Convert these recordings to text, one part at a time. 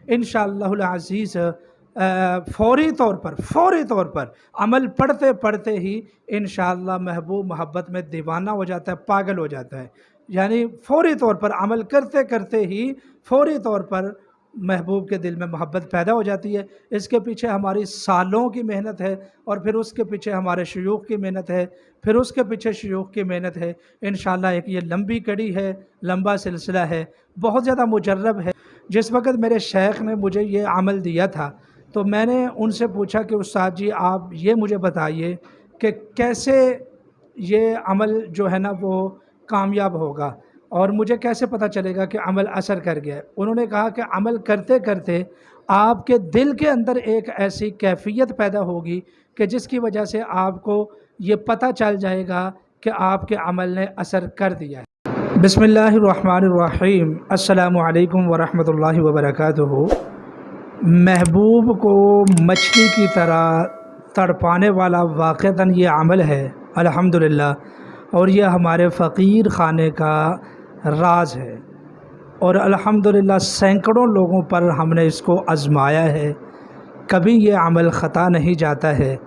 इंशाअल्लाह अज़ीज़ फौरी तौर पर अमल पढ़ते पढ़ते ही इंशाअल्लाह महबूब मोहब्बत में दीवाना हो जाता है, पागल हो जाता है। यानी फौरी तौर पर अमल करते करते ही फौरी तौर पर महबूब के दिल में मोहब्बत पैदा हो जाती है। इसके पीछे हमारी सालों की मेहनत है, और फिर उसके पीछे हमारे शयूख की मेहनत है, फिर उसके पीछे शयूख की मेहनत है। इंशाअल्लाह एक ये लंबी कड़ी है, लंबा सिलसिला है, बहुत ज़्यादा मुजर्रब है। जिस वक़्त मेरे शेख ने मुझे ये अमल दिया था, तो मैंने उनसे पूछा कि उस्ताद जी आप ये मुझे बताइए कि कैसे ये अमल जो है ना वो कामयाब होगा, और मुझे कैसे पता चलेगा कि अमल असर कर गया है। उन्होंने कहा कि अमल करते करते आपके दिल के अंदर एक ऐसी कैफियत पैदा होगी कि जिसकी वजह से आपको ये पता चल जाएगा कि आपके अमल ने असर कर दिया है। बिस्मिल्लाहिर्रहमानिर्रहीम, अस्सलामु अलैकुम वरहमतुल्लाहि वबरकातुहू। महबूब को मछली की तरह तड़पाने वाला वाक़तन ये अमल है अल्हम्दुलिल्लाह, और ये हमारे फ़कीर खाने का राज है, और अल्हम्दुलिल्लाह सैकड़ों लोगों पर हमने इसको आज़माया है। कभी ये अमल ख़ता नहीं जाता है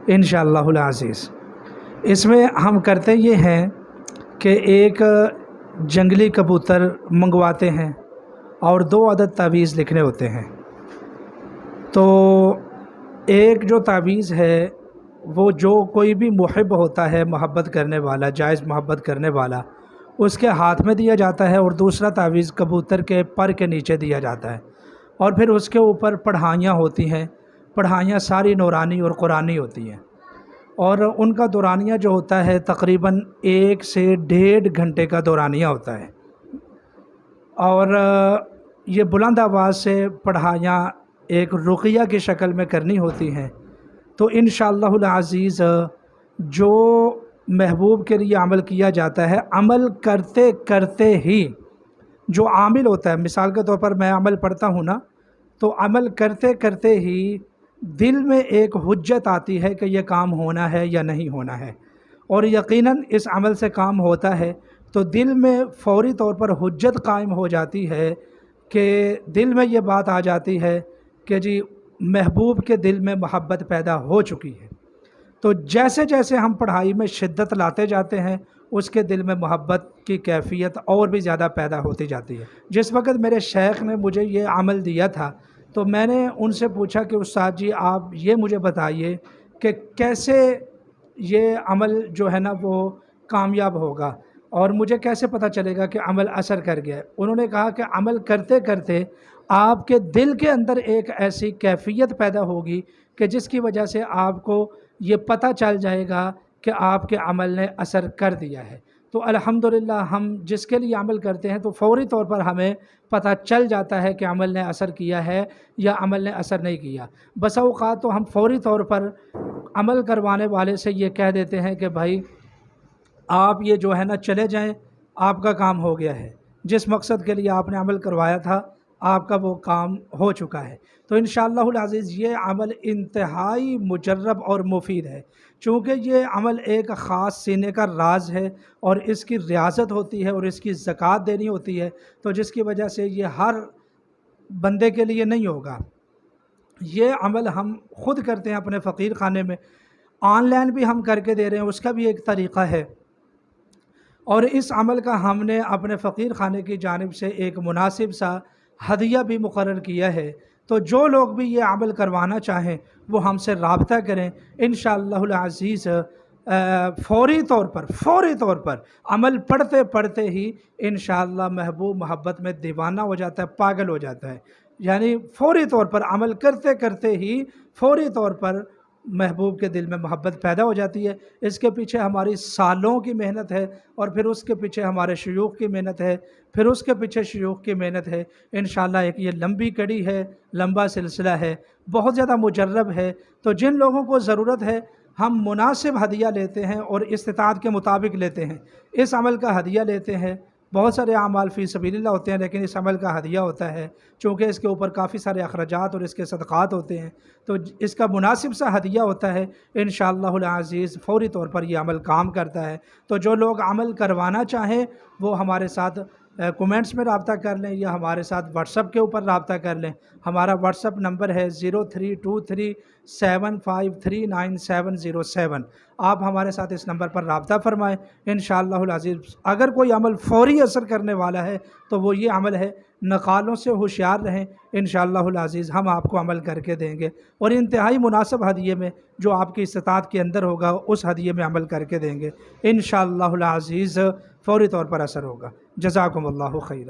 इंशाअल्लाहुल अज़ीज़। इसमें हम करते ये हैं कि एक जंगली कबूतर मंगवाते हैं और 2 अदद तावीज़ लिखने होते हैं। तो एक जो तावीज़ है वो जो कोई भी मुहिब होता है, मोहब्बत करने वाला, जायज़ मोहब्बत करने वाला, उसके हाथ में दिया जाता है, और दूसरा तावीज़ कबूतर के पर के नीचे दिया जाता है, और फिर उसके ऊपर पढ़ाइयाँ होती हैं। पढ़ाइयाँ सारी नूरानी और कुरानी होती हैं, और उनका दौरानिया जो होता है तकरीबन 1 से 1.5 घंटे का दौरानिया होता है, और ये बुलंद आवाज़ से पढ़ाइयाँ एक रुक़िया की शक्ल में करनी होती हैं। तो इंशाअल्लाहुल अज़ीज़ जो महबूब के लिए अमल किया जाता है, अमल करते करते ही जो आमिल होता है, मिसाल के तौर पर मैं अमल पढ़ता हूँ ना, तो अमल करते करते ही दिल में एक हुज्जत आती है कि यह काम होना है या नहीं होना है, और यकीनन इस अमल से काम होता है। तो दिल में फ़ौरी तौर पर हुज्जत कायम हो जाती है कि दिल में ये बात आ जाती है कि जी महबूब के दिल में मोहब्बत पैदा हो चुकी है। तो जैसे जैसे हम पढ़ाई में शिद्दत लाते जाते हैं, उसके दिल में मोहब्बत की कैफियत और भी ज़्यादा पैदा होती जाती है। जिस वक़्त मेरे शेख ने मुझे ये अमल दिया था, तो मैंने उनसे पूछा कि उस्ताद जी आप ये मुझे बताइए कि कैसे ये अमल जो है ना वो कामयाब होगा, और मुझे कैसे पता चलेगा कि अमल असर कर गया है। उन्होंने कहा कि अमल करते करते आपके दिल के अंदर एक ऐसी कैफियत पैदा होगी कि जिसकी वजह से आपको ये पता चल जाएगा कि आपके अमल ने असर कर दिया है। तो अल्हम्दुलिल्लाह हम जिसके लिए अमल करते हैं तो फ़ौरी तौर पर हमें पता चल जाता है कि अमल ने असर किया है या अमल ने असर नहीं किया। बस औक़ात तो हम फ़ौरी तौर पर अमल करवाने वाले से ये कह देते हैं कि भाई आप ये जो है ना चले जाएं, आपका काम हो गया है, जिस मकसद के लिए आपने अमल करवाया था आपका वो काम हो चुका है। तो इंशाअल्लाहुल अज़ीज़ ये अमल इंतहाई मुजर्रब और मुफीद है, चूँकि ये अमल एक ख़ास सीने का राज है, और इसकी रियाज़त होती है और इसकी ज़कात देनी होती है, तो जिसकी वजह से ये हर बंदे के लिए नहीं होगा। ये अमल हम ख़ुद करते हैं अपने फ़कीर खाने में, ऑनलाइन भी हम करके दे रहे हैं, उसका भी एक तरीक़ा है। और इस अमल का हमने अपने फ़कीर खाने की जानिब से एक मुनासिब सा हदिया भी मुकर्रर किया है। तो जो लोग भी ये अमल करवाना चाहें वो हमसे राब्ता करें। इंशाअल्लाहुल अज़ीज़ फ़ौरी तौर पर अमल पढ़ते पढ़ते ही इंशाअल्लाह महबूब मोहब्बत में दीवाना हो जाता है, पागल हो जाता है। यानी फ़ौरी तौर पर अमल करते करते ही फ़ौरी तौर पर महबूब के दिल में मोहब्बत पैदा हो जाती है। इसके पीछे हमारी सालों की मेहनत है, और फिर उसके पीछे हमारे शयूख की मेहनत है, फिर उसके पीछे शयूख की मेहनत है। इंशाअल्लाह एक ये लंबी कड़ी है, लंबा सिलसिला है, बहुत ज़्यादा मुजर्रब है। तो जिन लोगों को ज़रूरत है हम मुनासिब हदिया लेते हैं और इस्तिताअत के मुताबिक लेते हैं। इस अमल का हदिया लेते हैं, बहुत सारे आमाल फ़ी सबीलिल्लाह होते हैं, लेकिन इस अमल का हदिया होता है चूँकि इसके ऊपर काफ़ी सारे अखराजात और इसके सदक़ात होते हैं, तो इसका मुनासिब सा हदिया होता है। इंशाअल्लाहुल अज़ीज़ फ़ौरी तौर पर यह अमल काम करता है। तो जो लोग अमल करवाना चाहें वो हमारे साथ کومنٹس میں رابطہ کر لیں یا ہمارے ساتھ واٹس ایپ کے اوپر رابطہ کر لیں۔ ہمارا واٹس ایپ نمبر ہے 032375390707۔ آپ ہمارے ساتھ اس نمبر پر رابطہ فرمائیں انشاءاللہ العزیز۔ اگر کوئی عمل فوری اثر کرنے والا ہے تو وہ یہ عمل ہے، نقالوں سے ہوشیار رہیں، انشاءاللہ العزیز ہم آپ کو عمل کر کے دیں گے، اور انتہائی مناسب ہدیے میں جو آپ کی استطاعت کے اندر ہوگا اس ہدیے میں عمل کر کے دیں گے انشاءاللہ العزیز، فوری طور پر اثر ہوگا۔ جزاکم اللہ خیرہ۔